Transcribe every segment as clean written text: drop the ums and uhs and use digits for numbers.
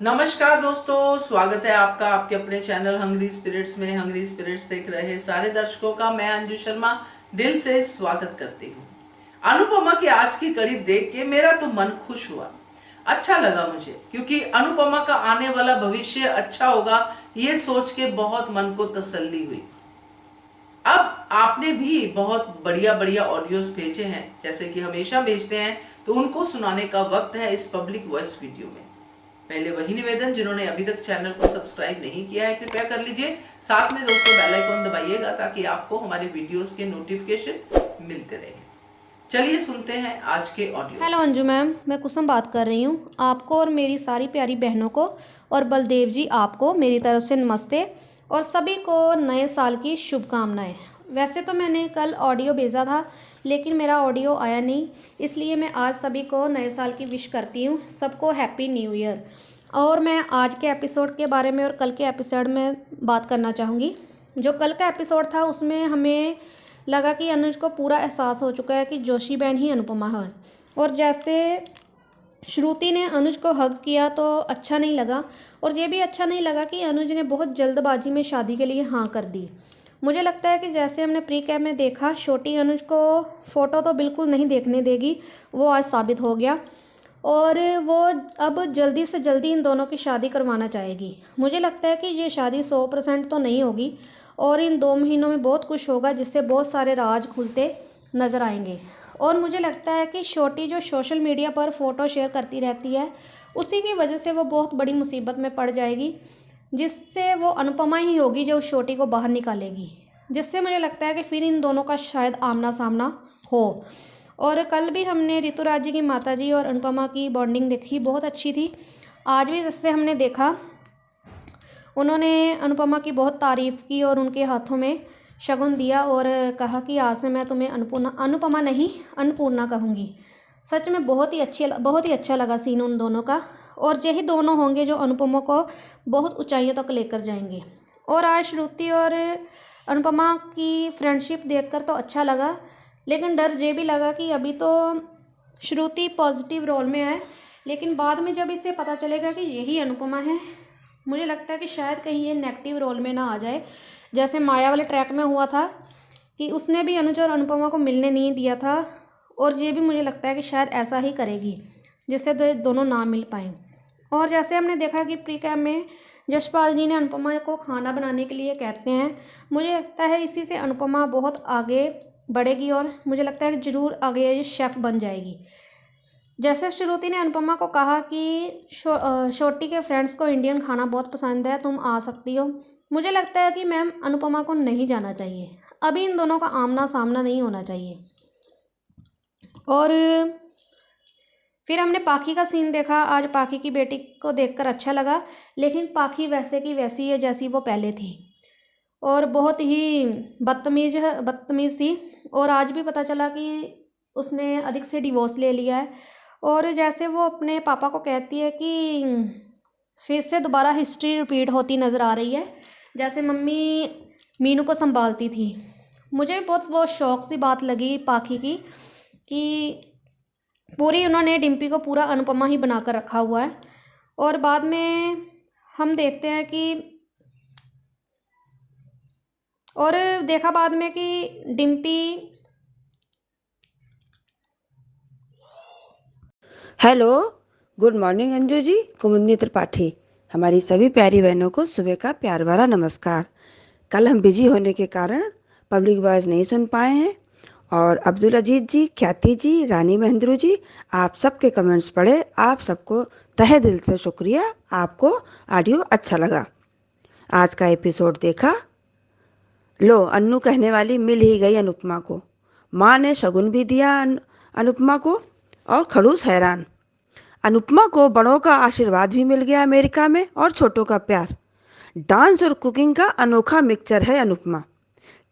नमस्कार दोस्तों, स्वागत है आपका आपके अपने चैनल हंग्री स्पिरिट्स में। हंग्री स्पिरिट्स देख रहे सारे दर्शकों का मैं अंजू शर्मा दिल से स्वागत करती हूँ। अनुपमा की आज की कड़ी देख के मेरा तो मन खुश हुआ, अच्छा लगा मुझे, क्योंकि अनुपमा का आने वाला भविष्य अच्छा होगा ये सोच के बहुत मन को तसल्ली हुई। अब आपने भी बहुत बढ़िया बढ़िया ऑडियोज भेजे हैं, जैसे कि हमेशा भेजते हैं, तो उनको सुनाने का वक्त है इस पब्लिक वॉइस वीडियो में। पहले वही निवेदन, जिन्होंने अभी तक चैनल को सब्सक्राइब नहीं किया है कृपया कर लीजिए। साथ में दोस्तों बेल आइकन दबाइएगा ताकि आपको हमारे वीडियोस के नोटिफिकेशन मिलते रहे। चलिए सुनते हैं आज के ऑडियो। हेलो अंजू मैम, मैं कुसुम बात कर रही हूँ। आपको और मेरी सारी प्यारी बहनों को और बलदेव जी आपको मेरी तरफ से नमस्ते और सभी को नए साल की शुभकामनाएं। वैसे तो मैंने कल ऑडियो भेजा था लेकिन मेरा ऑडियो आया नहीं, इसलिए मैं आज सभी को नए साल की विश करती हूँ। सबको हैप्पी न्यू ईयर। और मैं आज के एपिसोड के बारे में और कल के एपिसोड में बात करना चाहूँगी। जो कल का एपिसोड था उसमें हमें लगा कि अनुज को पूरा एहसास हो चुका है कि जोशी बहन ही अनुपमा है। और जैसे श्रुति ने अनुज को हग किया तो अच्छा नहीं लगा, और ये भी अच्छा नहीं लगा कि अनुज ने बहुत जल्दबाजी में शादी के लिए हाँ कर दी। मुझे लगता है कि जैसे हमने प्री कैप में देखा, छोटी अनुज को फ़ोटो तो बिल्कुल नहीं देखने देगी, वो आज साबित हो गया। और वो अब जल्दी से जल्दी इन दोनों की शादी करवाना चाहेगी। मुझे लगता है कि ये शादी 100% तो नहीं होगी और इन 2 महीनों में बहुत कुछ होगा जिससे बहुत सारे राज खुलते नज़र आएंगे। और मुझे लगता है कि छोटी जो सोशल मीडिया पर फ़ोटो शेयर करती रहती है, उसी की वजह से वो बहुत बड़ी मुसीबत में पड़ जाएगी, जिससे वो अनुपमा ही होगी जो उस छोटी को बाहर निकालेगी, जिससे मुझे लगता है कि फिर इन दोनों का शायद आमना सामना हो। और कल भी हमने ऋतुराज जी की माताजी और अनुपमा की बॉन्डिंग देखी, बहुत अच्छी थी। आज भी जैसे हमने देखा, उन्होंने अनुपमा की बहुत तारीफ़ की और उनके हाथों में शगुन दिया और कहा कि आज से मैं तुम्हें अनुपमा नहीं अन्नपूर्णा कहूँगी। सच में बहुत ही अच्छा लगा सीन उन दोनों का। और यही दोनों होंगे जो अनुपमा को बहुत ऊंचाइयों तक लेकर जाएंगे। और आज श्रुति और अनुपमा की फ्रेंडशिप देखकर तो अच्छा लगा, लेकिन डर ये भी लगा कि अभी तो श्रुति पॉजिटिव रोल में है, लेकिन बाद में जब इसे पता चलेगा कि यही अनुपमा है, मुझे लगता है कि शायद कहीं ये नेगेटिव रोल में ना आ जाए, जैसे माया वाले ट्रैक में हुआ था कि उसने भी अनुज और अनुपमा को मिलने नहीं दिया था। और ये भी मुझे लगता है कि शायद ऐसा ही करेगी, जिससे दोनों ना मिल पाएँ। और जैसे हमने देखा कि प्री कैप में यशपाल जी ने अनुपमा को खाना बनाने के लिए कहते हैं, मुझे लगता है इसी से अनुपमा बहुत आगे बढ़ेगी और मुझे लगता है कि ज़रूर आगे ये शेफ़ बन जाएगी। जैसे श्रुति ने अनुपमा को कहा कि छोटी के फ्रेंड्स को इंडियन खाना बहुत पसंद है, तुम आ सकती हो। मुझे लगता है कि मैम अनुपमा को नहीं जाना चाहिए, अभी इन दोनों का आमना सामना नहीं होना चाहिए। और फिर हमने पाखी का सीन देखा। आज पाखी की बेटी को देखकर अच्छा लगा, लेकिन पाखी वैसे की वैसी है जैसी वो पहले थी, और बहुत ही बदतमीज़ थी। और आज भी पता चला कि उसने अधिक से डिवोर्स ले लिया है। और जैसे वो अपने पापा को कहती है कि फिर से दोबारा हिस्ट्री रिपीट होती नज़र आ रही है, जैसे मम्मी मीनू को संभालती थी। मुझे बहुत शौक सी बात लगी पाखी की कि पूरी उन्होंने डिम्पी को पूरा अनुपमा ही बनाकर रखा हुआ है। और बाद में हम देखते हैं कि और देखा बाद में कि Dimpy hello, good morning Anju ji. Kumudini Tripathi. हमारी सभी प्यारी बहनों को सुबह का प्यार भरा नमस्कार। कल हम बिजी होने के कारण पब्लिक वॉइस नहीं सुन पाए हैं, और अब्दुल अजीज जी, ख्याति जी, रानी महेंद्रू जी, आप सबके कमेंट्स पढ़े। आप सबको तहे दिल से शुक्रिया। आपको ऑडियो अच्छा लगा। आज का एपिसोड देखा। लो, अन्नू कहने वाली मिल ही गई अनुपमा को। माँ ने शगुन भी दिया अनुपमा को, और खड़ूस हैरान। अनुपमा को बड़ों का आशीर्वाद भी मिल गया अमेरिका में, और छोटों का प्यार। डांस और कुकिंग का अनोखा मिक्सचर है अनुपमा।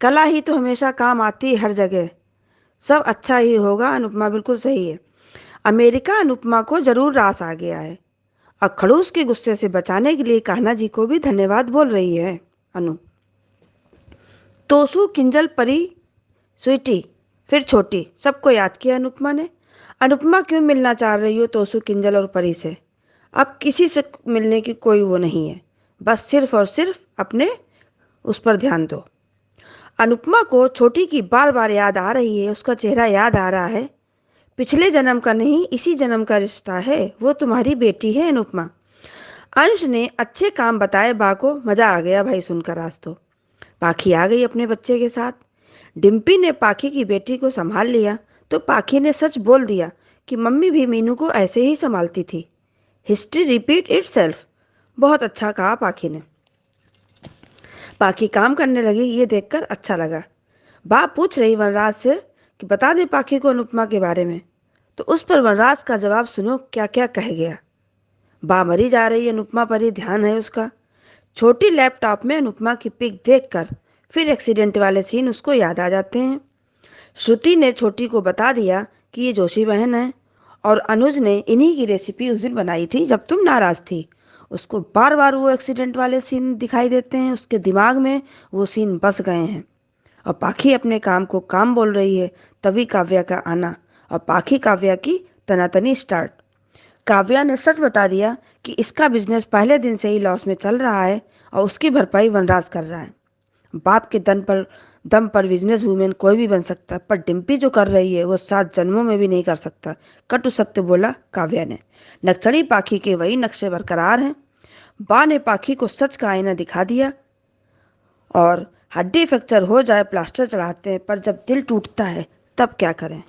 कला ही तो हमेशा काम आती है हर जगह। सब अच्छा ही होगा। अनुपमा बिल्कुल सही है। अमेरिका अनुपमा को जरूर रास आ गया है, और खड़ूस के गुस्से से बचाने के लिए कान्हा जी को भी धन्यवाद बोल रही है अनु। तोसू, किंजल, परी, स्वीटी, फिर छोटी, सबको याद किया अनुपमा ने। अनुपमा क्यों मिलना चाह रही हो तोसू, किंजल और परी से? अब किसी से मिलने की कोई वो नहीं है, बस सिर्फ और सिर्फ अपने उस पर ध्यान दो। अनुपमा को छोटी की बार बार याद आ रही है, उसका चेहरा याद आ रहा है। पिछले जन्म का नहीं, इसी जन्म का रिश्ता है, वो तुम्हारी बेटी है अनुपमा। अंश ने अच्छे काम बताए बा को, मजा आ गया भाई सुनकर आज तो। पाखी आ गई अपने बच्चे के साथ। डिम्पी ने पाखी की बेटी को संभाल लिया तो पाखी ने सच बोल दिया कि मम्मी भी मीनू को ऐसे ही संभालती थी। History repeat itself. बहुत अच्छा कहा पाखी ने। पाखी काम करने लगी, ये देखकर अच्छा लगा। बाप पूछ रही वनराज से कि बता दे पाखी को अनुपमा के बारे में, तो उस पर वनराज का जवाब सुनो क्या क्या कह गया। बा मरी जा रही अनुपमा पर ही ध्यान है उसका। छोटी लैपटॉप में अनुपमा की पिक देखकर फिर एक्सीडेंट वाले सीन उसको याद आ जाते हैं। श्रुति ने छोटी को बता दिया कि ये जोशी बहन है और अनुज ने इन्हीं की रेसिपी उस दिन बनाई थी जब तुम नाराज थी। उसको बार बार वो एक्सीडेंट वाले सीन दिखाई देते हैं, उसके दिमाग में वो सीन बस गए हैं। और पाखी अपने काम को काम बोल रही है, तभी काव्या का आना और पाखी काव्या की तनातनी स्टार्ट। काव्या ने सच बता दिया कि इसका बिजनेस पहले दिन से ही लॉस में चल रहा है और उसकी भरपाई वनराज कर रहा है। बाप के दम पर बिजनेस वूमेन कोई भी बन सकता है, पर डिम्पी जो कर रही है वो 7 जन्मों में भी नहीं कर सकता। कटु सत्य बोला काव्या ने। नक्सड़ी पाखी के वही नक्शे बरकरार हैं। बा ने पाखी को सच का आईना दिखा दिया। और हड्डी फ्रैक्चर हो जाए प्लास्टर चढ़ाते हैं, पर जब दिल टूटता है तब क्या करें।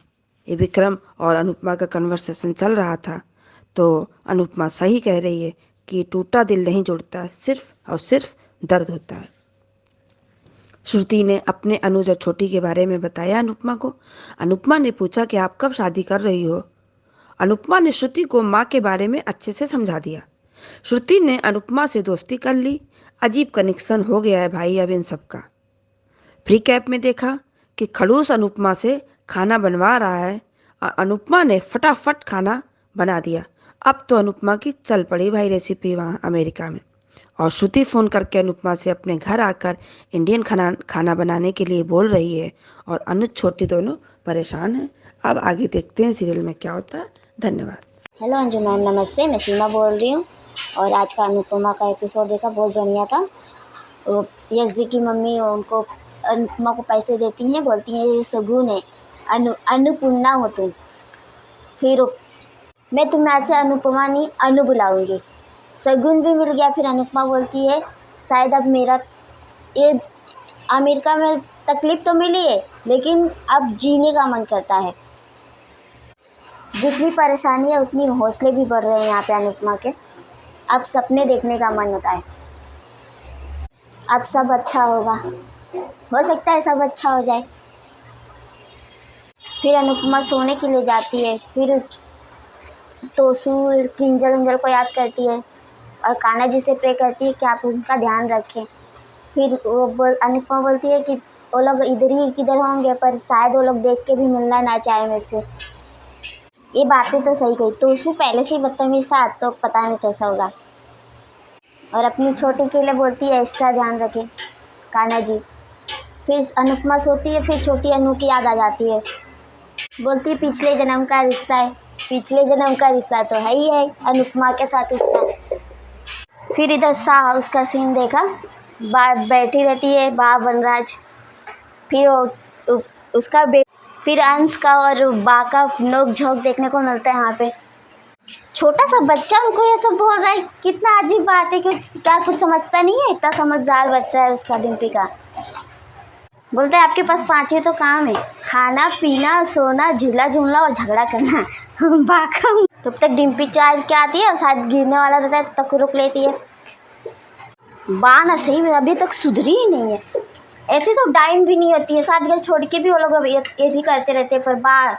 ये विक्रम और अनुपमा का कन्वर्सेशन चल रहा था, तो अनुपमा सही कह रही है कि टूटा दिल नहीं जुड़ता, सिर्फ और सिर्फ दर्द होता है। श्रुति ने अपने अनुज और छोटी के बारे में बताया अनुपमा को। अनुपमा ने पूछा कि आप कब शादी कर रही हो। अनुपमा ने श्रुति को माँ के बारे में अच्छे से समझा दिया। श्रुति ने अनुपमा से दोस्ती कर ली। अजीब कनेक्शन हो गया है भाई अब इन सबका। फ्री कैप में देखा कि खड़ूस अनुपमा से खाना बनवा रहा है और अनुपमा ने फटाफट खाना बना दिया। अब तो अनुपमा की चल पड़ी भाई रेसिपी वहाँ अमेरिका में। और श्रुति फ़ोन करके अनुपमा से अपने घर आकर इंडियन खाना बनाने के लिए बोल रही है और अनुज छोटी दोनों परेशान हैं। अब आगे देखते हैं सीरियल में क्या होता है। धन्यवाद। हेलो अंजू मैम, नमस्ते। मैं सीमा बोल रही हूँ और आज का अनुपमा का एपिसोड देखा, बहुत बढ़िया था। यश जी की मम्मी उनको अनुपमा को पैसे देती हैं, बोलती हैं ये सगुन है, अन्नपूर्णा हो तुम। फिर मैं तुम्हें आज से अनुपमा नहीं अनु बुलाऊंगी। सगुन भी मिल गया। फिर अनुपमा बोलती है शायद अब मेरा ये अमेरिका में तकलीफ़ तो मिली है, लेकिन अब जीने का मन करता है। जितनी परेशानी है उतनी हौसले भी बढ़ रहे हैं यहाँ पे अनुपमा के। अब सपने देखने का मन होता है। अब सब अच्छा होगा, हो सकता है सब अच्छा हो जाए। फिर अनुपमा सोने के लिए जाती है। फिर तोसू किंजल को याद करती है और कान्हा जी से प्रे करती है कि आप उनका ध्यान रखें। फिर अनुपमा बोलती है कि वो लोग इधर ही किधर होंगे, पर शायद वो लोग देख के भी मिलना ना चाहे मेरे से। ये बातें तो सही कही। तोसू पहले से ही बदतमीज था, तो पता नहीं कैसा होगा। और अपनी छोटी के लिए बोलती है एक्स्ट्रा ध्यान रखें कान्हा जी। फिर अनुपमा सोती है। फिर छोटी अनु की याद आ जाती है, बोलती है पिछले जन्म का रिश्ता है। पिछले जन्म का रिश्ता तो है ही है अनुपमा के साथ उसका। फिर इधर सा उसका सीन देखा, बैठी रहती है बा वनराज। फिर उसका फिर अंश का और बा का नोक झोंक देखने को मिलता है यहाँ पे। छोटा सा बच्चा उनको ये सब बोल रहा है, कितना अजीब बात है कि क्या कुछ समझता नहीं है। इतना समझदार बच्चा है उसका डिम्पी का। बोलते हैं आपके पास 5 ही तो काम है, खाना पीना सोना झूला झूलना और झगड़ा करना। बाका तब तक डिम्पी चाय के आती है और शायद गिरने वाला रहता है, तब तक रुक लेती है। बा ना सही में अभी तक सुधरी ही नहीं है। ऐसी तो डाइन भी नहीं होती है, साथ घर छोड़ के भी वो लोग ये भी करते रहते हैं। पर बा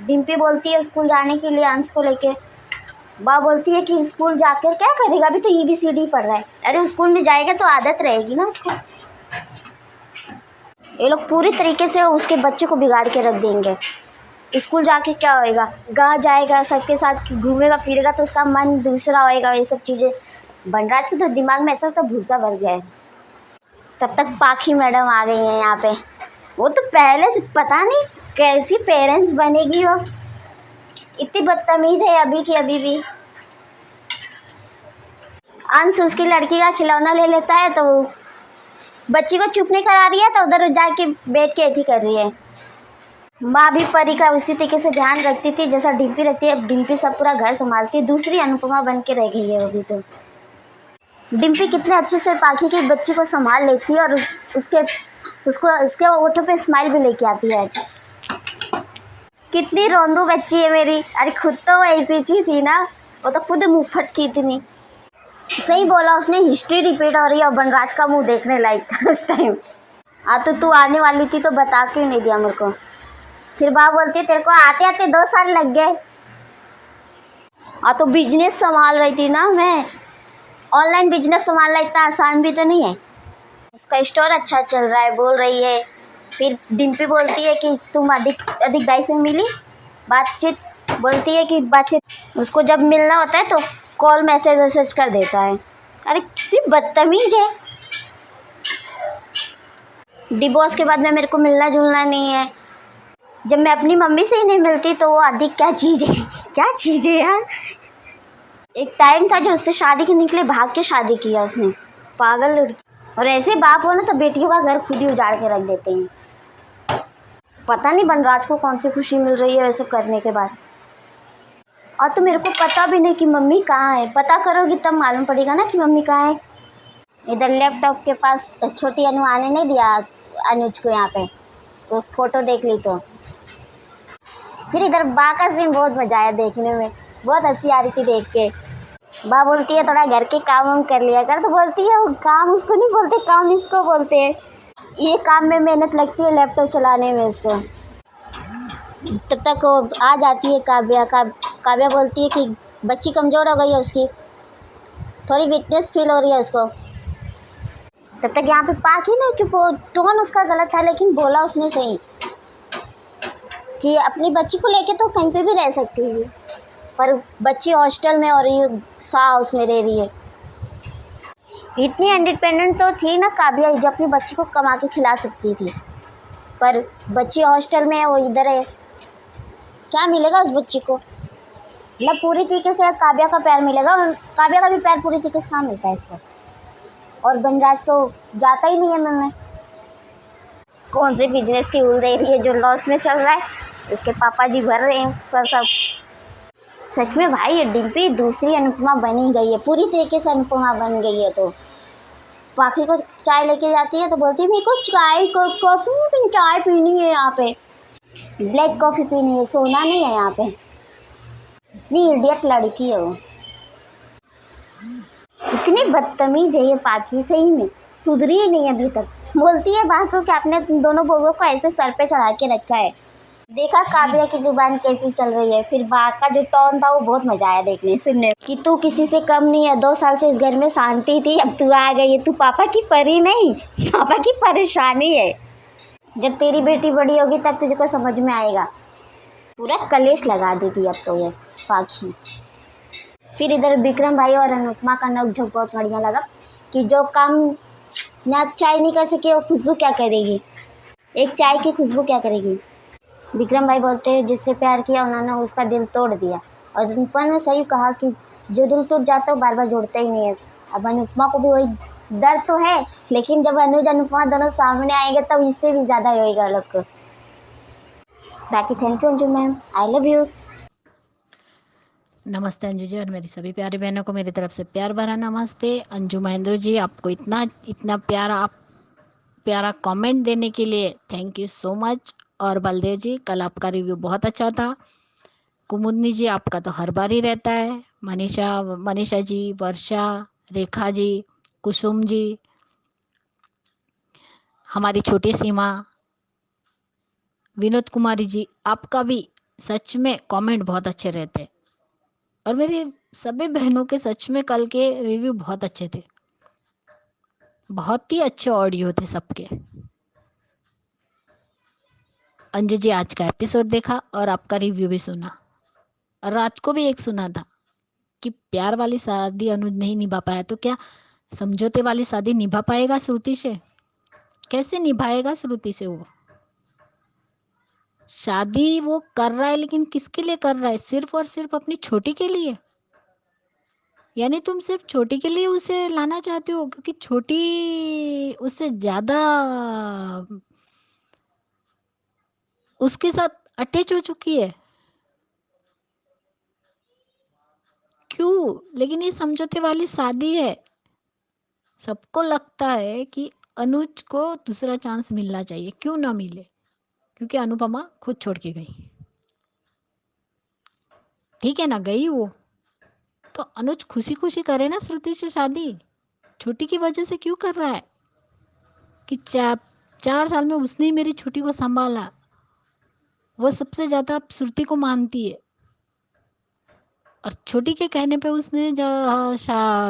डिम्पी बोलती है स्कूल जाने के लिए अंश को लेके। बा बोलती है कि स्कूल जाकर क्या करेगा, अभी तो ABCD पढ़ रहा है। अरे स्कूल में जाएगा तो आदत रहेगी ना उसको। ये लोग पूरी तरीके से उसके बच्चे को बिगाड़ के रख देंगे। स्कूल जाके क्या होएगा, गाँव जाएगा सबके साथ घूमेगा फिरेगा तो उसका मन दूसरा होएगा। ये सब चीज़ें बनराज के तो दिमाग में ऐसा तो भूसा भर गया है। तब तक पाखी मैडम आ गई हैं यहाँ पे। वो तो पहले से पता नहीं कैसी पेरेंट्स बनेगी, वो इतनी बदतमीज़ है अभी की अभी भी। अंश उसकी लड़की का खिलौना ले लेता है तो बच्ची को चुप नहीं करा रही है तो उधर जाके बैठ के ऐसी कर रही है। माँ भी परी का उसी तरीके से ध्यान रखती थी जैसा डिम्पी रखती है। अब डिम्पी सब पूरा घर संभालती है, दूसरी अनुपमा बन के रह गई है अभी तो। डिम्पी कितने अच्छे से पाखी की बच्ची को संभाल लेती है और उसके ओठों पे स्माइल भी लेके आती है। कितनी रोंदू बच्ची है मेरी। अरे खुद तो वो ऐसी चीज थी ना, वो तो खुद मुँह फटकी थी। सही बोला उसने, हिस्ट्री रिपीट हो रही है और बनराज का मुंह देखने लायक था उस टाइम। तो तू आने वाली थी तो बता क्यों नहीं दिया मेरे को। फिर बाप बोलती है तेरे को आते आते 2 साल लग गए। तो बिजनेस संभाल रही थी ना मैं, ऑनलाइन बिजनेस संभालना इतना आसान भी तो नहीं है। उसका स्टोर अच्छा चल रहा है बोल रही है। फिर डिम्पी बोलती है कि तुम अधिक भाई से मिली, बातचीत बोलती है कि बातचीत उसको जब मिलना होता है तो कॉल मैसेज कर देता है। अरे कितनी बदतमीज है। डिवोर्स के बाद में मेरे को मिलना जुलना नहीं है। जब मैं अपनी मम्मी से ही नहीं मिलती तो वो अधिक क्या चीज़ है, क्या चीज़ है यार। एक टाइम था जो उससे शादी के निकले भाग के शादी किया उसने, पागल लड़की। और ऐसे बाप हो ना तो बेटियों का घर खुद ही उजाड़ के रख देते हैं। पता नहीं बनराज को कौन सी खुशी मिल रही है वैसे करने के बाद। और तो मेरे को पता भी नहीं कि मम्मी कहाँ है। पता करोगी तब मालूम पड़ेगा ना कि मम्मी कहाँ है। इधर लैपटॉप के पास छोटी अनु आने नहीं दिया अनुज को यहाँ पे, तो फोटो देख ली तो। फिर इधर बा का सीन बहुत मजा आया देखने में, बहुत हंसी आ रही थी देख के। बा बोलती है थोड़ा घर के काम वाम कर लिया कर, तो बोलती है वो काम उसको नहीं बोलते, काम इसको बोलते हैं। ये काम में मेहनत लगती है लैपटॉप चलाने में इसको। तब तक वो आ जाती है काव्या बोलती है कि बच्ची कमज़ोर हो गई है उसकी, थोड़ी वीकनेस फील हो रही है उसको। तब तक यहाँ पे पाखी ने चुप, टोन उसका गलत था लेकिन बोला उसने सही कि अपनी बच्ची को लेके तो कहीं पे भी रह सकती है, पर बच्ची हॉस्टल में और ये हाउस में रह रही है। इतनी इंडिपेंडेंट तो थी ना काव्या जो अपनी बच्ची को कमा के खिला सकती थी, पर बच्ची हॉस्टल में है, वो इधर है। क्या मिलेगा उस बच्ची को? मतलब पूरी तरीके से काव्या का प्यार मिलेगा और काव्या का भी प्यार पूरी तरीके से कहाँ मिलता है इसको। और बनराज तो जाता ही नहीं है मिलने। कौन से बिजनेस की उल दे रही है जो लॉस में चल रहा है, इसके पापा जी भर रहे हैं पर सब। सच में भाई ये डिम्पी दूसरी अनुपमा बनी गई है, पूरी तरीके से अनुपमा बन गई है। तो पाखी को चाय लेके जाती है तो बोलती है मेरे को चाय कॉफ़ी नहीं पीनी, चाय पीनी है यहाँ पे, ब्लैक कॉफ़ी पीनी है, सोना नहीं है यहाँ पे। इतनी इडियट लड़की है वो, इतनी बदतमीज है ये पाखी, सही में सुधरी ही नहीं अभी तक। बोलती है बात को कि आपने दोनों बोगों को ऐसे सर पे चढ़ा के रखा है। देखा काव्या की जुबान कैसी चल रही है। फिर बात का जो टोन था वो बहुत मजा आया देखने सुनने कि तू किसी से कम नहीं है, 2 साल से इस घर में शांति थी, अब तू आ गई है। तू पापा की परी नहीं, पापा की परेशानी है। जब तेरी बेटी बड़ी होगी तब तुझको समझ में आएगा। पूरा कलेश लगा देगी अब तो ये पाखी। फिर इधर विक्रम भाई और अनुपमा का नोक-झोंक बहुत बढ़िया लगा कि जो काम ना चाय नहीं कर सके वो खुशबू क्या करेगी, एक चाय की खुशबू क्या करेगी। विक्रम भाई बोलते हैं जिससे प्यार किया उन्होंने उसका दिल तोड़ दिया। और अनुपमा ने सही कहा कि जो दिल टूट जाता है वो बार बार जोड़ता ही नहीं है। अब अनुपमा को भी वही दर्द तो है, लेकिन जब अनुज अनुपमा दोनों सामने आएंगे तब इससे भी ज़्यादा होएगा लोग को। बाकी thank you Anju ma'am, I love you. नमस्ते अंजू जी और मेरी सभी प्यारी बहनों को मेरी तरफ से प्यार भरा नमस्ते। अंजू महेंद्र जी, आपको इतना प्यारा कमेंट देने के लिए थैंक यू सो मच। और बलदेव जी, कल आपका रिव्यू बहुत अच्छा था। कुमुदनी जी, आपका तो हर बार ही रहता है। मनीषा जी, वर्षा, रेखा जी, कुसुम जी, हमारी छोटी सीमा, विनोद कुमारी जी, आपका भी सच में कमेंट बहुत अच्छे रहते हैं। और मेरी सभी बहनों के सच में कल के रिव्यू बहुत अच्छे थे, बहुत ही अच्छे ऑडियो थे सबके। अंजू जी, आज का एपिसोड देखा और आपका रिव्यू भी सुना, और रात को भी एक सुना था कि प्यार वाली शादी अनुज नहीं निभा पाया तो क्या समझौते वाली शादी निभा पाएगा श्रुति से? कैसे निभाएगा श्रुति से? वो शादी वो कर रहा है लेकिन किसके लिए कर रहा है? सिर्फ और सिर्फ अपनी छोटी के लिए। यानी तुम सिर्फ छोटी के लिए उसे लाना चाहते हो क्योंकि छोटी उससे ज्यादा उसके साथ अटैच हो चुकी है। क्यों? लेकिन ये समझौते वाली शादी है। सबको लगता है कि अनुज को दूसरा चांस मिलना चाहिए, क्यों ना मिले? क्योंकि अनुपमा खुद छोड़ के गई। ठीक है ना, गई वो तो अनुज खुशी खुशी करे ना श्रुति से शादी। छोटी की वजह से क्यों कर रहा है कि 4 साल में उसने ही मेरी छोटी को संभाला। वो सबसे ज्यादा अब श्रुति को मानती है और छोटी के कहने पे उसने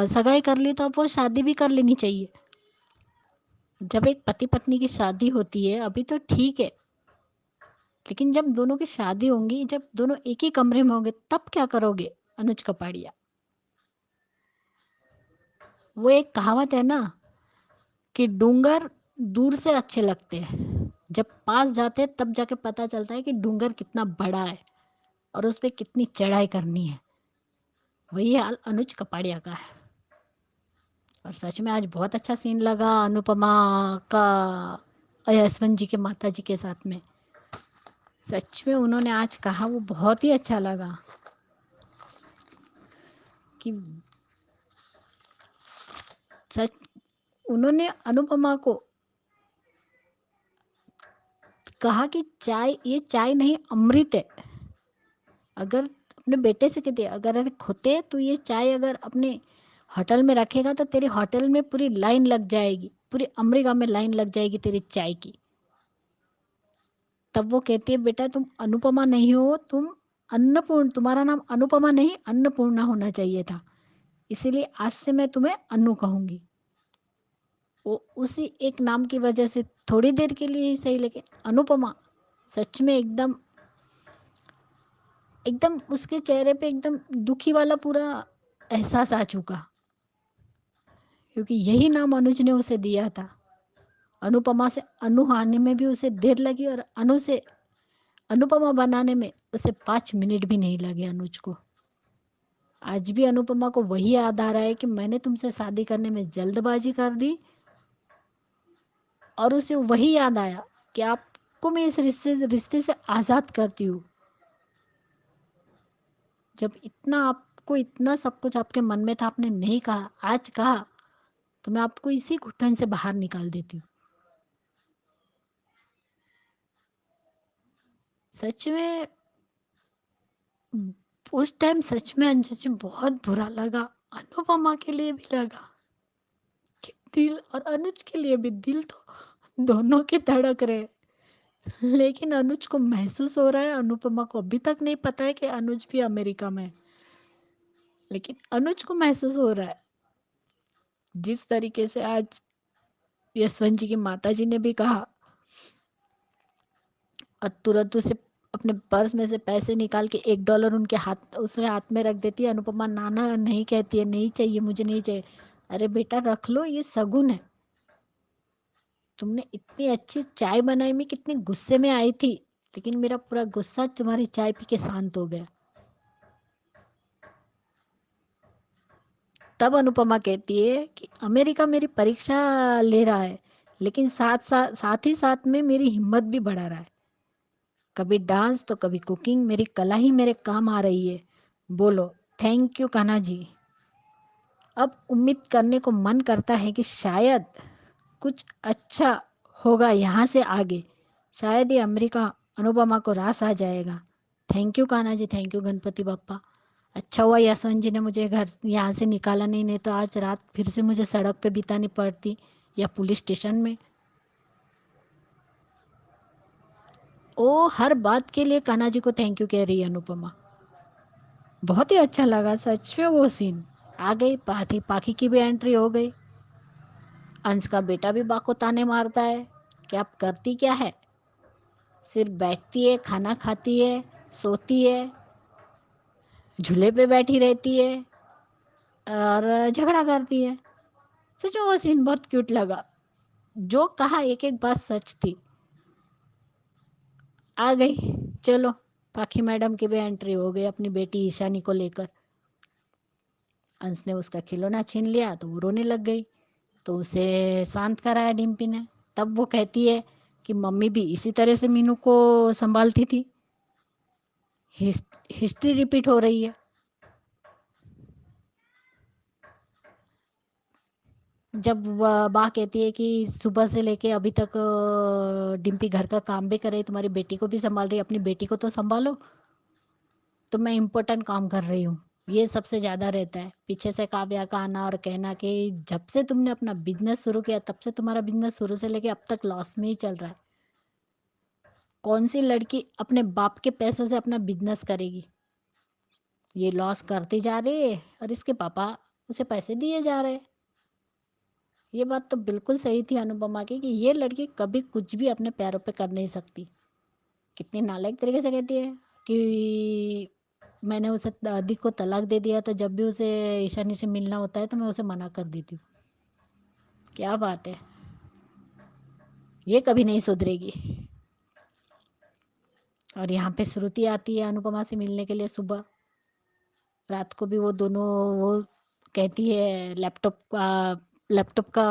सगाई कर ली, तो अब वो शादी भी कर लेनी चाहिए। जब एक पति पत्नी की शादी होती है अभी तो ठीक है, लेकिन जब दोनों की शादी होंगी, जब दोनों एक ही कमरे में होंगे, तब क्या करोगे अनुज कपाड़िया? वो एक कहावत है ना कि डूंगर दूर से अच्छे लगते हैं, जब पास जाते हैं तब जाके पता चलता है कि डूंगर कितना बड़ा है और उस पर कितनी चढ़ाई करनी है। वही हाल अनुज कपाड़िया का है। और सच में आज बहुत अच्छा सीन लगा अनुपमा का यशवंत जी के माता जी के साथ में। सच में उन्होंने आज कहा वो बहुत ही अच्छा लगा कि सच उन्होंने अनुपमा को कहा कि चाय, ये चाय नहीं अमृत है। अगर अपने बेटे से कहते अगर खोते तो ये चाय अगर अपने होटल में रखेगा तो तेरे होटल में पूरी लाइन लग जाएगी, पूरी अमेरिका में लाइन लग जाएगी तेरी चाय की। तब वो कहती है बेटा तुम अनुपमा नहीं हो, तुम अन्नपूर्ण, तुम्हारा नाम अनुपमा नहीं अन्नपूर्णा होना चाहिए था, इसीलिए आज से मैं तुम्हें अनु कहूंगी। वो उसी एक नाम की वजह से थोड़ी देर के लिए ही सही, लेकिन अनुपमा सच में एकदम एकदम उसके चेहरे पे एकदम दुखी वाला पूरा एहसास आ चुका, क्योंकि यही नाम अनुज ने उसे दिया था। अनुपमा से अनु आने में भी उसे देर लगी और अनु से अनुपमा बनाने में उसे 5 मिनट भी नहीं लगे अनुज को। आज भी अनुपमा को वही याद आ रहा है कि मैंने तुमसे शादी करने में जल्दबाजी कर दी, और उसे वही याद आया कि आपको मैं इस रिश्ते से आजाद करती हूँ। जब इतना आपको इतना सब कुछ आपके मन में था, आपने नहीं कहा, आज कहा, तो मैं आपको इसी घुटन से बाहर निकाल देती हूँ। सच में उस टाइम सच में बहुत बुरा लगा, अनुपमा के लिए भी लगा कि दिल, और अनुज के लिए भी दिल तो दोनों के धड़क रहे। लेकिन अनुज को महसूस हो रहा है, अनुपमा को अभी तक नहीं पता है कि अनुज भी अमेरिका में है, लेकिन अनुज को महसूस हो रहा है। जिस तरीके से आज यशवंत जी की माता जी ने भी कहा और तुरंत उसे अपने पर्स में से पैसे निकाल के $1 उनके हाथ, उसने हाथ में रख देती है। अनुपमा नाना नहीं कहती है, नहीं चाहिए मुझे, नहीं चाहिए। अरे बेटा रख लो, ये शगुन है। तुमने इतनी अच्छी चाय बनाई, मैं कितने गुस्से में आई थी, लेकिन मेरा पूरा गुस्सा तुम्हारी चाय पी के शांत हो गया। तब अनुपमा कहती है कि अमेरिका मेरी परीक्षा ले रहा है, लेकिन साथ ही साथ में मेरी हिम्मत भी बढ़ा रहा है। कभी डांस तो कभी कुकिंग, मेरी कला ही मेरे काम आ रही है। बोलो थैंक यू कान्हा जी। अब उम्मीद करने को मन करता है कि शायद कुछ अच्छा होगा यहाँ से आगे, शायद ये अमेरिका अनुपमा को रास आ जाएगा। Thank you Kanha ji, thank you Ganpati Bappa. अच्छा हुआ यशवंत जी ने मुझे घर यहाँ से निकाला नहीं तो आज रात फिर से मुझे सड़क पे बितानी पड़ती या पुलिस स्टेशन में। ओ हर बात के लिए कान्हा जी को थैंक यू कह रही है अनुपमा। बहुत ही अच्छा लगा सच में वो सीन। आ गई पाखी की भी एंट्री हो गई। अंश का बेटा भी बा को ताने मारता है कि आप करती क्या है, सिर्फ बैठती है, खाना खाती है, सोती है, झूले पे बैठी रहती है और झगड़ा करती है। सच में वो सीन बहुत क्यूट लगा। जो कहा एक एक बात सच थी। आ गई, चलो पाखी मैडम की भी एंट्री हो गई अपनी बेटी ईशानी को लेकर। अंश ने उसका खिलौना छीन लिया तो वो रोने लग गई। तो उसे शांत कराया डिम्पी ने। तब वो कहती है कि मम्मी भी इसी तरह से मीनू को संभालती थी। हिस्ट्री रिपीट हो रही है। जब माँ कहती है कि सुबह से लेके अभी तक डिम्पी घर का काम भी कर रही, तुम्हारी बेटी को भी संभाल रही, अपनी बेटी को तो संभालो। तो मैं इम्पोर्टेंट काम कर रही हूँ, ये सबसे ज्यादा रहता है। पीछे से काव्या का आना और कहना कि जब से तुमने अपना बिजनेस शुरू किया तब से तुम्हारा बिजनेस शुरू से लेके अब तक लॉस में ही चल रहा है। कौन सी लड़की अपने बाप के पैसों से अपना बिजनेस करेगी? ये लॉस करती जा रही है और इसके पापा उसे पैसे दिए जा रहे हैं। ये बात तो बिल्कुल सही थी अनुपमा की कि ये लड़की कभी कुछ भी अपने पैरों पे कर नहीं सकती। कितनी नालायक तरीके से कहती है कि मैंने उसे दी को तलाक दे दिया, तो जब भी उसे ईशानी से मिलना होता है तो मैं उसे मना कर देती हूँ। क्या बात है, ये कभी नहीं सुधरेगी। और यहाँ पे श्रुति आती है अनुपमा से मिलने के लिए सुबह। रात को भी वो दोनों, वो कहती है लैपटॉप का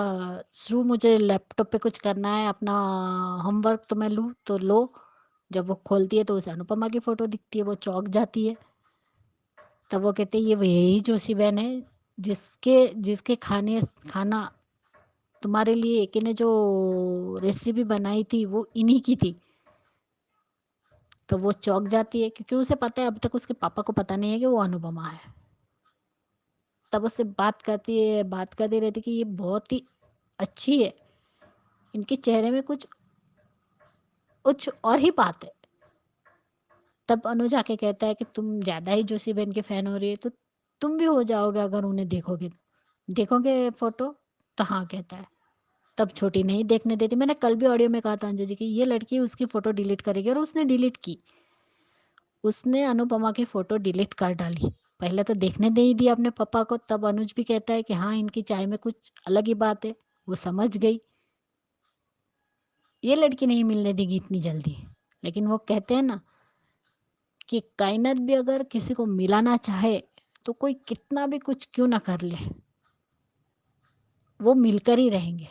शुरू, मुझे लैपटॉप पे कुछ करना है, अपना होमवर्क तो मैं लूँ तो लो। जब वो खोलती है तो उसे अनुपमा की फोटो दिखती है, वो चौंक जाती है। तब वो कहते हैं ये वही जोशी बहन है जिसके खाना तुम्हारे लिए एक ने जो रेसिपी बनाई थी वो इन्हीं की थी। तो वो चौंक जाती है क्योंकि उसे पता है अभी तक उसके पापा को पता नहीं है कि वो अनुपमा है। तब उससे बात करती रहती कि ये बहुत ही अच्छी है, इनके चेहरे में कुछ और ही बात है। तब अनुज आके कहता है कि तुम ज्यादा ही जोशी बहन के फैन हो रही है, तो तुम भी हो जाओगे अगर उन्हें देखोगे फोटो। तो हाँ कहता है। तब छोटी नहीं देखने देती। मैंने कल भी ऑडियो में कहा था अंजू जी की ये लड़की उसकी फोटो डिलीट करेगी, और उसने डिलीट की। उसने अनुपमा की फोटो डिलीट कर डाली। पहले तो देखने नहीं दिया अपने पापा को। तब अनुज भी कहता है कि हाँ इनकी चाय में कुछ अलग ही बात है। वो समझ गई ये लड़की नहीं मिलने देगी इतनी जल्दी। लेकिन वो कहते हैं ना कि कायनात भी अगर किसी को मिलाना चाहे तो कोई कितना भी कुछ क्यों ना कर ले, वो मिलकर ही रहेंगे।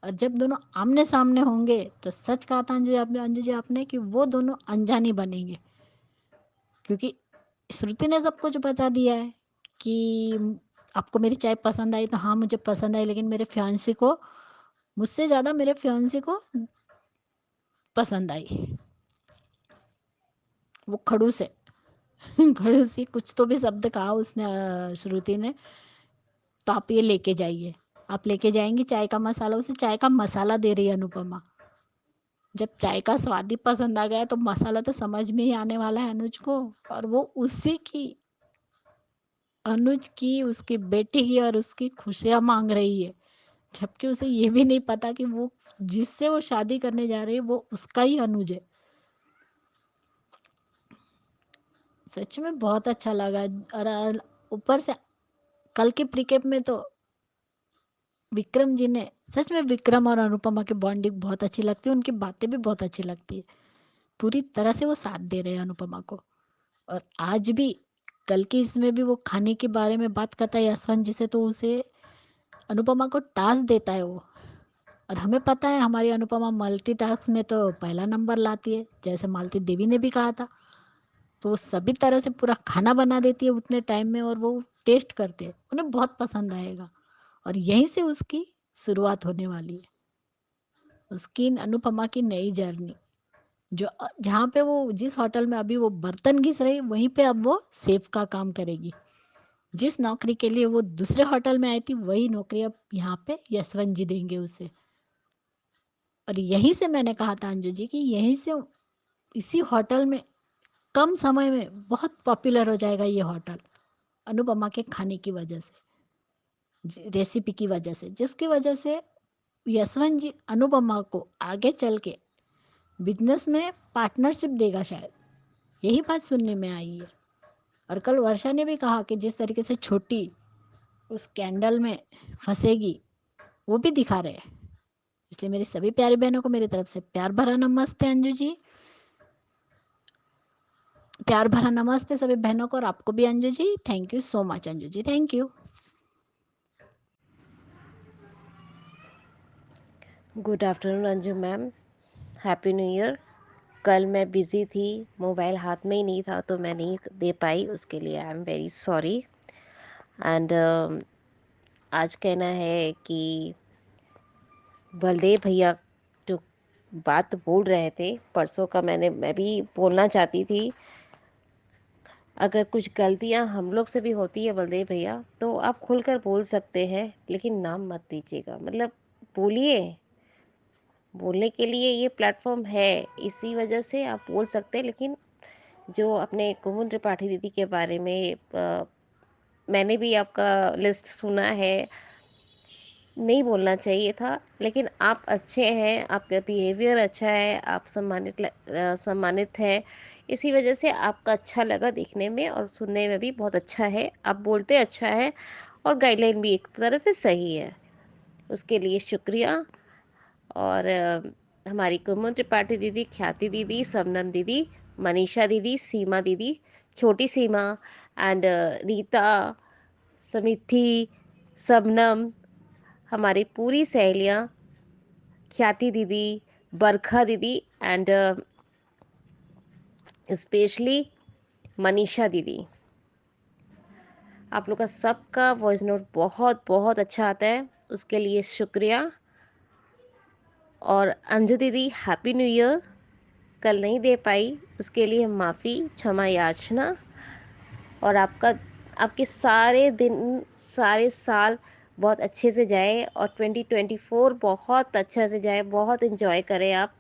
और जब दोनों आमने सामने होंगे तो सच कहा था अंजू जी आपने कि वो दोनों अनजानी बनेंगे। क्योंकि श्रुति ने सब कुछ बता दिया है कि आपको मेरी चाय पसंद आई, तो हाँ मुझे पसंद आई, लेकिन मेरे फियांसे को, मुझसे ज्यादा मेरे फियांसे को पसंद आई। वो खड़ूस है। खड़ूस ही कुछ तो भी शब्द कहा उसने, श्रुति ने। तो आप ये लेके जाइए, आप लेके जाएंगी चाय का मसाला। उसे चाय का मसाला दे रही है अनुपमा। जब चाय का स्वाद ही पसंद आ गया तो मसाला तो समझ में ही आने वाला है अनुज को। और वो उसी की, अनुज की, उसकी बेटी की और उसकी खुशियां मांग रही है, जबकि उसे ये भी नहीं पता कि वो जिससे वो शादी करने जा रही है वो उसका ही अनुज है। सच में बहुत अच्छा लगा। और ऊपर से कल के प्रीकेप में तो विक्रम जी ने, सच में विक्रम और अनुपमा की बॉन्डिंग बहुत अच्छी लगती है। उनकी बातें भी बहुत अच्छी लगती है। पूरी तरह से वो साथ दे रहे हैं अनुपमा को। और आज भी, कल के इसमें भी वो खाने के बारे में बात करता है यशवंत जी से, तो उसे अनुपमा को टास्क देता है वो। और हमें पता है हमारी अनुपमा मल्टीटास्क में तो पहला नंबर लाती है, जैसे मालती देवी ने भी कहा था। तो वो सभी तरह से पूरा खाना बना देती है उतने टाइम में, और वो टेस्ट करते हैं, उन्हें बहुत पसंद आएगा। और यहीं से उसकी शुरुआत होने वाली है, उसकी अनुपमा की नई जर्नी। जो जहाँ पे वो, जिस होटल में अभी वो बर्तन घिस रही, वहीं पे अब वो सेफ का काम करेगी। जिस नौकरी के लिए वो दूसरे होटल में आई थी वही नौकरी अब यहाँ पे यशवंत जी देंगे उसे। और यहीं से मैंने कहा था अंजू जी कि यहीं से, इसी होटल में कम समय में बहुत पॉपुलर हो जाएगा ये होटल, अनुपमा के खाने की वजह से, रेसिपी की वजह से, जिसकी वजह से यशवंत जी अनुपमा को आगे चल के बिजनेस में पार्टनरशिप देगा शायद। यही बात सुनने में आई है। और कल वर्षा ने भी कहा कि जिस तरीके से छोटी उस कैंडल में फंसेगी वो भी दिखा रहे हैं। इसलिए मेरी सभी प्यारी बहनों को मेरी तरफ से प्यार भरा नमस्ते अंजू जी, प्यार भरा नमस्ते सभी बहनों को। और आपको भी Anju ji, thank you so much Anju ji, thank you. Good afternoon Anju ma'am, happy new year. कल मैं बिज़ी थी, मोबाइल हाथ में ही नहीं था तो मैं नहीं दे पाई, उसके लिए I am very sorry. And आज कहना है कि बलदेव भैया जो बात बोल रहे थे परसों का, मैं भी बोलना चाहती थी। अगर कुछ गलतियां हम लोग से भी होती है बलदेव भैया, तो आप खुलकर बोल सकते हैं, लेकिन नाम मत दीजिएगा। मतलब बोलिए, बोलने के लिए ये प्लेटफॉर्म है, इसी वजह से आप बोल सकते हैं। लेकिन जो अपने कुमुद त्रिपाठी दीदी के बारे में मैंने भी आपका लिस्ट सुना है, नहीं बोलना चाहिए था। लेकिन आप अच्छे हैं, आपका बिहेवियर अच्छा है, आप सम्मानित है, इसी वजह से आपका अच्छा लगा देखने में और सुनने में भी बहुत अच्छा है। आप बोलते अच्छा है और गाइडलाइन भी एक तरह से सही है, उसके लिए शुक्रिया। और हमारी कुमुद त्रिपाठी दीदी, ख्याति दीदी, सबनम दीदी, मनीषा दीदी, सीमा दीदी, छोटी सीमा एंड रीता, समिति, सबनम, हमारी पूरी सहेलियाँ, ख्याति दीदी, बरखा दीदी एंड स्पेशली मनीषा दीदी, आप लोग का सबका वॉइस नोट बहुत बहुत अच्छा आता है, उसके लिए शुक्रिया। और अंजू दीदी, हैप्पी न्यू ईयर। कल नहीं दे पाई, उसके लिए माफ़ी, क्षमा याचना। और आपके सारे दिन, सारे साल बहुत अच्छे से जाए और 2024 बहुत अच्छा से जाए, बहुत इन्जॉय करें आप,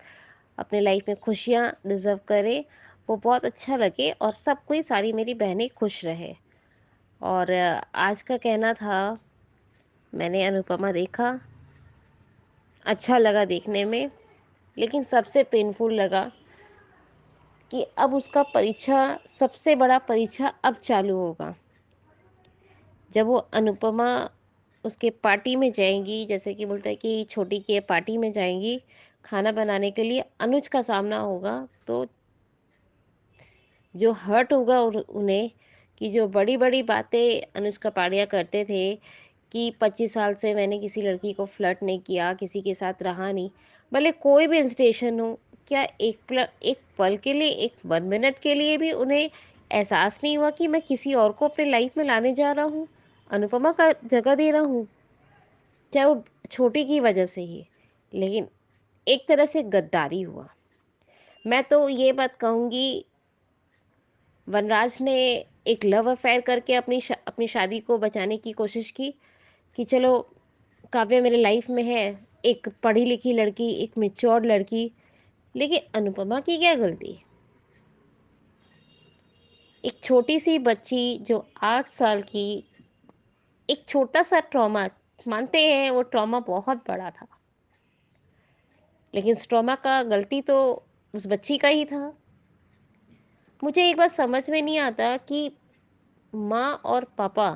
अपने लाइफ में खुशियाँ डिज़र्व करें, वो बहुत अच्छा लगे और सब कोई, सारी मेरी बहनें खुश रहे। और आज का कहना था, मैंने अनुपमा देखा, अच्छा लगा देखने में, लेकिन सबसे पेनफुल लगा कि अब उसका परीक्षा, सबसे बड़ा परीक्षा अब चालू होगा। जब वो अनुपमा उसके पार्टी में जाएंगी, जैसे कि बोलते हैं कि छोटी के पार्टी में जाएंगी खाना बनाने के लिए, अनुज का सामना होगा, तो जो हर्ट होगा उन्हें, कि जो बड़ी बड़ी बातें अनुज कपाड़िया करते थे कि 25 साल से मैंने किसी लड़की को फ्लर्ट नहीं किया, किसी के साथ रहा नहीं, भले कोई भी इंस्टेशन हो, क्या एक पल के लिए, एक 1 मिनट के लिए भी उन्हें एहसास नहीं हुआ कि मैं किसी और को अपने लाइफ में लाने जा रहा हूँ, अनुपमा का जगह दे रहा हूँ, चाहे वो छोटी की वजह से ही। लेकिन एक तरह से गद्दारी हुआ। मैं तो ये बात कहूँगी, वनराज ने एक लव अफेयर करके अपनी शादी को बचाने की कोशिश की कि चलो काव्या मेरे लाइफ में है, एक पढ़ी लिखी लड़की, एक मैच्योर लड़की। लेकिन अनुपमा की क्या गलती? एक छोटी सी बच्ची जो 8 साल की, एक छोटा सा ट्रॉमा, मानते हैं वो ट्रॉमा बहुत बड़ा था, लेकिन इस ट्रॉमा का गलती तो उस बच्ची का ही था। मुझे एक बात समझ में नहीं आता कि माँ और पापा,